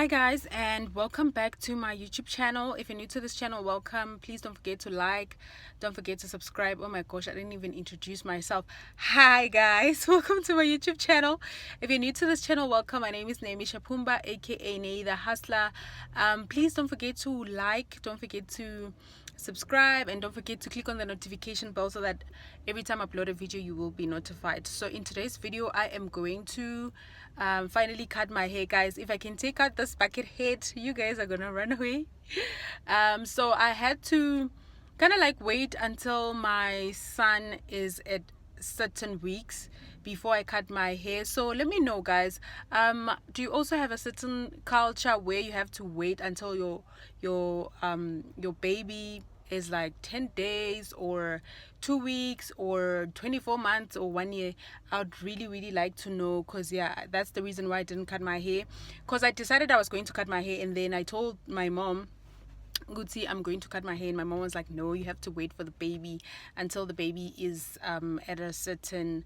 Hi guys, and welcome back to my YouTube channel. If you're new to this channel, welcome. Please don't forget to like, don't forget to subscribe. Oh my gosh, I didn't even introduce myself. Hi guys, welcome to my YouTube channel. If you're new to this channel, welcome. My name is nnshapumba, aka Nay the Hustler. Please don't forget to like, don't forget to subscribe, and don't forget to click on the notification bell so that every time I upload a video you will be notified. So in today's video I am going to finally cut my hair, guys. If I can take out this bucket head, you guys are gonna run away. So I had to kind of like wait until my son is at certain weeks before I cut my hair. So let me know, guys, do you also have a certain culture where you have to wait until your baby is like 10 days or 2 weeks or 24 months or 1 year? I would really like to know, because yeah, that's the reason why I didn't cut my hair, because I decided I was going to cut my hair, and then I told my mom, Guti, I'm going to cut my hair, and my mom was like, no, you have to wait for the baby until the baby is at a certain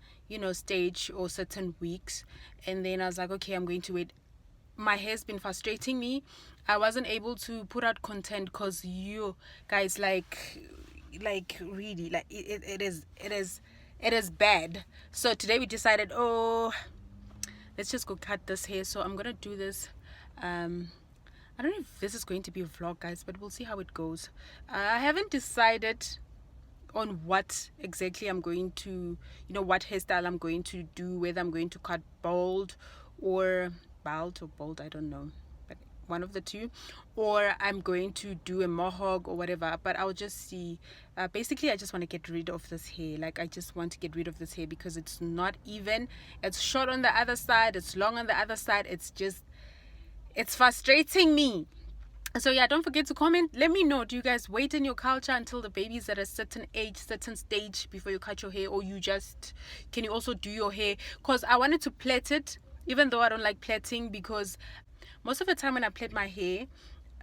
stage or certain weeks. And then I was like, okay, I'm going to wait. My hair's been frustrating me. I wasn't able to put out content because you guys like really, like it is bad. So today we decided, oh, let's just go cut this hair. So I'm gonna do this. I don't know if this is going to be a vlog, guys, but we'll see how it goes. I haven't decided on what exactly I'm going to, what hairstyle I'm going to do, whether I'm going to cut bald or bold, I don't know, but one of the two, or I'm going to do a mohawk or whatever, but I'll just see. Basically I just want to get rid of this hair. Like, I just want to get rid of this hair because it's not even. It's short on the other side, it's long on the other side. It's frustrating me. So yeah, don't forget to comment. Let me know, do you guys wait in your culture until the baby's at a certain age, certain stage before you cut your hair, or can you also do your hair? Because I wanted to plait it, even though I don't like plaiting, because most of the time when I plait my hair,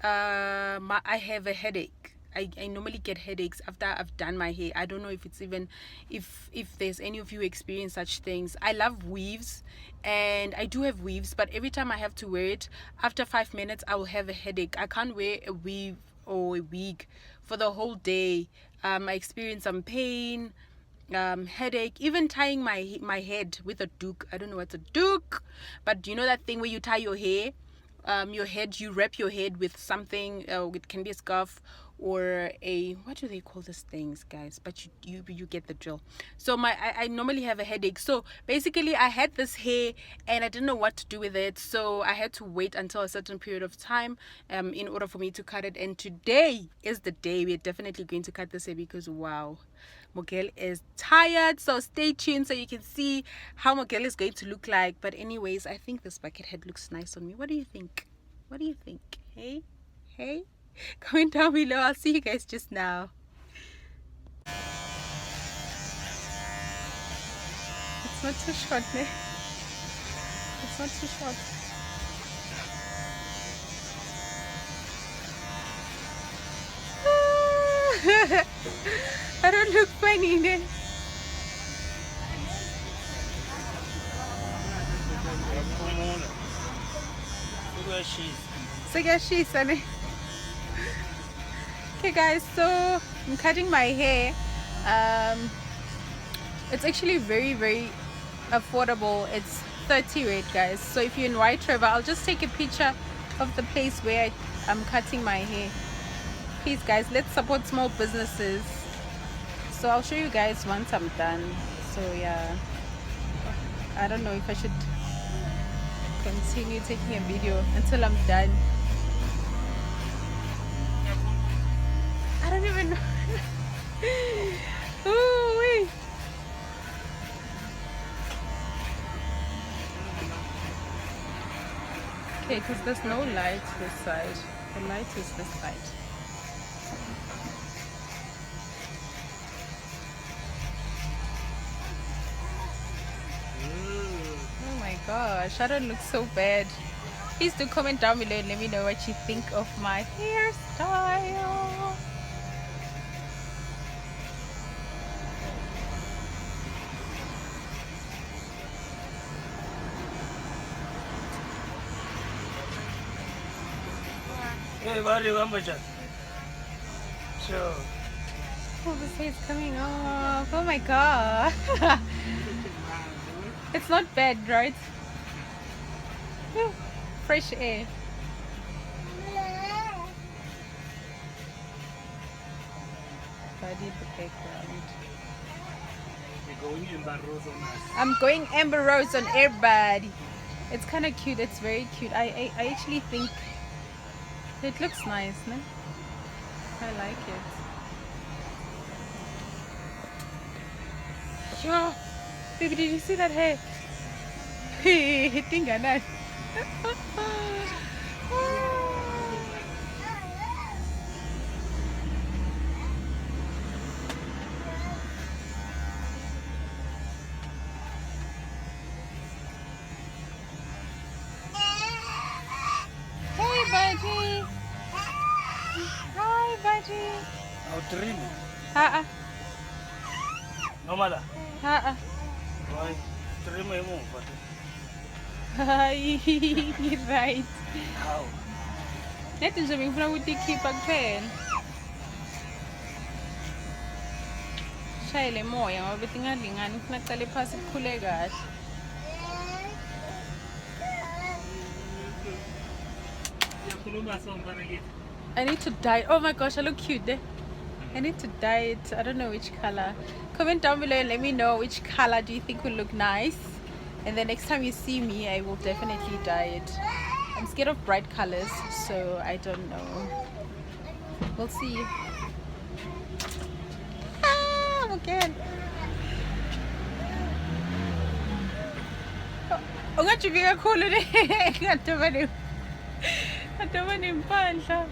I have a headache. I normally get headaches after I've done my hair. I don't know if it's even if there's any of you experience such things. I love weaves, and I do have weaves, but every time I have to wear it, after 5 minutes I will have a headache. I can't wear a weave or a wig for the whole day. I experience some pain, headache, even tying my head with a doek. I don't know what's a doek, but you know that thing where you tie your hair, you wrap your head with something. It can be a scarf or a, what do they call these things, guys? But you get the drill. So I normally have a headache. So basically I had this hair and I didn't know what to do with it, so I had to wait until a certain period of time in order for me to cut it. And today is the day we're definitely going to cut this hair, because wow, Mogel is tired. So stay tuned so you can see how Mogel is going to look like. But anyways, I think this bucket head looks nice on me. What do you think? What do you think? Hey comment down below. I'll see you guys just now. It's not too short, ne? It's not too short. I don't look funny, ne? Okay guys, so I'm cutting my hair. It's actually very affordable. It's 30 rate, guys. So if you're in White River, I'll just take a picture of the place where I'm cutting my hair. Please guys, let's support small businesses. So I'll show you guys once I'm done. So yeah, I don't know if I should continue taking a video until I'm done. I don't even know. Oh wait. Okay, because there's no light this side. The light is this side. Oh my gosh, I don't look so bad. Please do comment down below and let me know what you think of my hairstyle. Hey, what do you want, Bachan? Sure. Oh, this hair is coming off. Oh my god. It's not bad, right? Whew. Fresh air. Body the background. I'm going Amber Rose on everybody. It's kind of cute. It's very cute. I actually think it looks nice, no? I like it. Sure. Baby, did you see that hair? Hitting a nut. Hey, budgie. Hi, budgie. R30. No matter. Why? R30 Right. How? Net nje ngifuna ukuyikhipha kuphela. Shayele moya ngoba betingalingani ngifuna kucala phasi kukhule kahle. I need to dye. Oh my gosh, I look cute there. I need to dye it. I don't know which color. Comment down below and let me know which color do you think will look nice. And the next time you see me, I will definitely dye it. I'm scared of bright colors, so I don't know. We'll see. Ah, again. Ungajibika kakhulu le. Ngadobana impandla.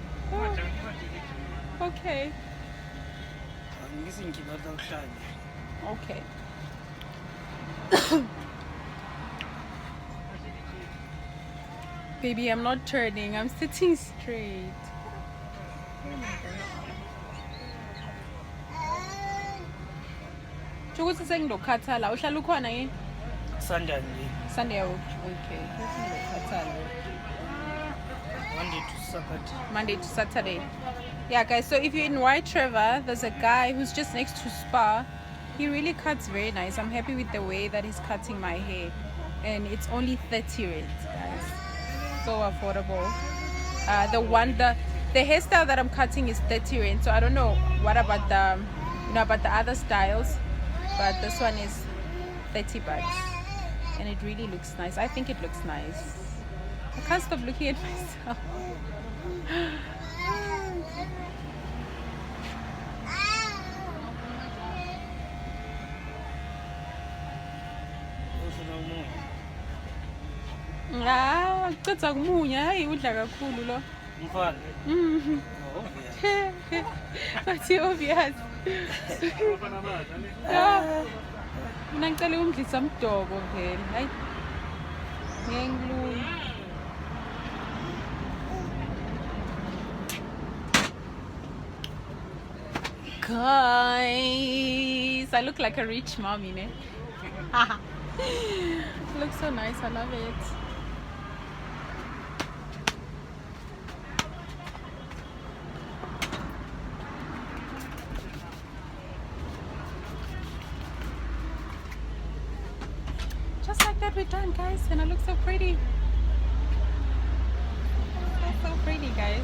Okay. Okay. Baby, I'm not turning. I'm sitting straight. Chukuthi sengilokhathala. Uhlala ukhona yini? Sunday. Sunday. Okay. Monday to Saturday. Yeah, guys. So if you're in White River, there's a guy who's just next to Spa. He really cuts very nice. I'm happy with the way that he's cutting my hair, and it's only 30 rands, guys. So affordable. The hairstyle that I'm cutting is 30 rands. So I don't know what about the other styles, but this one is 30 bucks, and it really looks nice. I think it looks nice. I can't stop looking at myself. Ah, kuceda kumunya. Hayi udla kakhulu lo. Mfana. That's obvious. Mina ngicela umdlisa mdobo vele. Hayi. Ngiyengilula. Guys, I look like a rich mommy, ne? Looks so nice. I love it. Just like that, we're done, guys, and I look so pretty. So pretty, guys.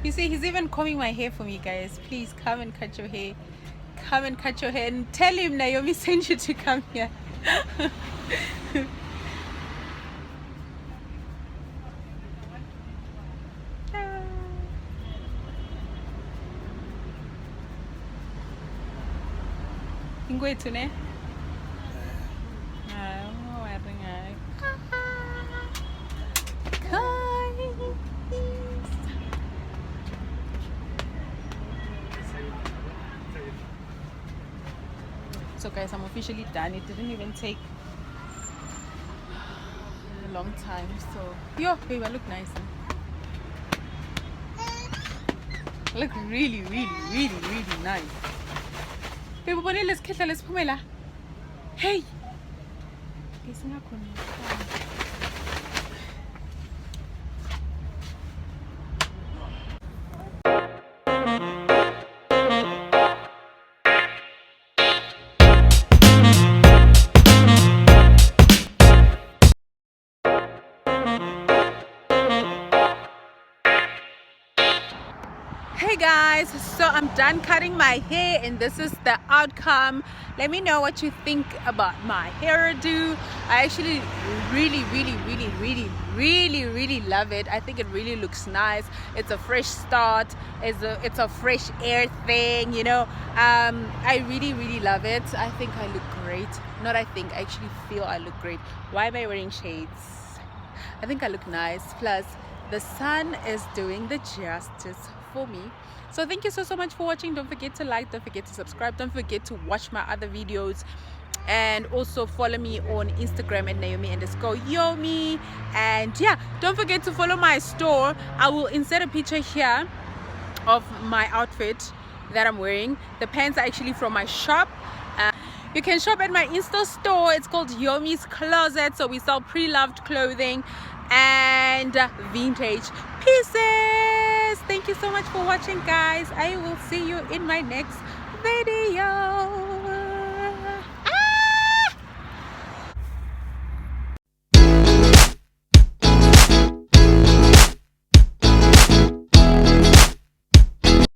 You see, he's even combing my hair for me, guys. Please come and cut your hair. Come and cut your hair and tell him Naomi sent you to come here. Ingwethu ne? So guys, I'm officially done. It didn't even take a long time. So yo, babe, I look nice. Huh? I look really, really, really, really nice. bebubonile isikhehla lesiphumela. Hey, isingakhona. Hey guys, so I'm done cutting my hair and this is the outcome. Let me know what you think about my hairdo. I actually really love it. I think it really looks nice. It's a fresh start. It's a fresh air thing, you know. I really love it. I think I look great. Not I think, I actually feel I look great. Why am I wearing shades? I think I look nice. Plus the sun is doing the justice for me. So thank you so much for watching. Don't forget to like, don't forget to subscribe, don't forget to watch my other videos, and also follow me on Instagram at Naomi_Yomi. And yeah, don't forget to follow my store. I will insert a picture here of my outfit that I'm wearing. The pants are actually from my shop. You can shop at my Insta store. It's called Yomi's Closet. So we sell pre-loved clothing and vintage pieces. Thank you so much for watching, guys. I will see you in my next video.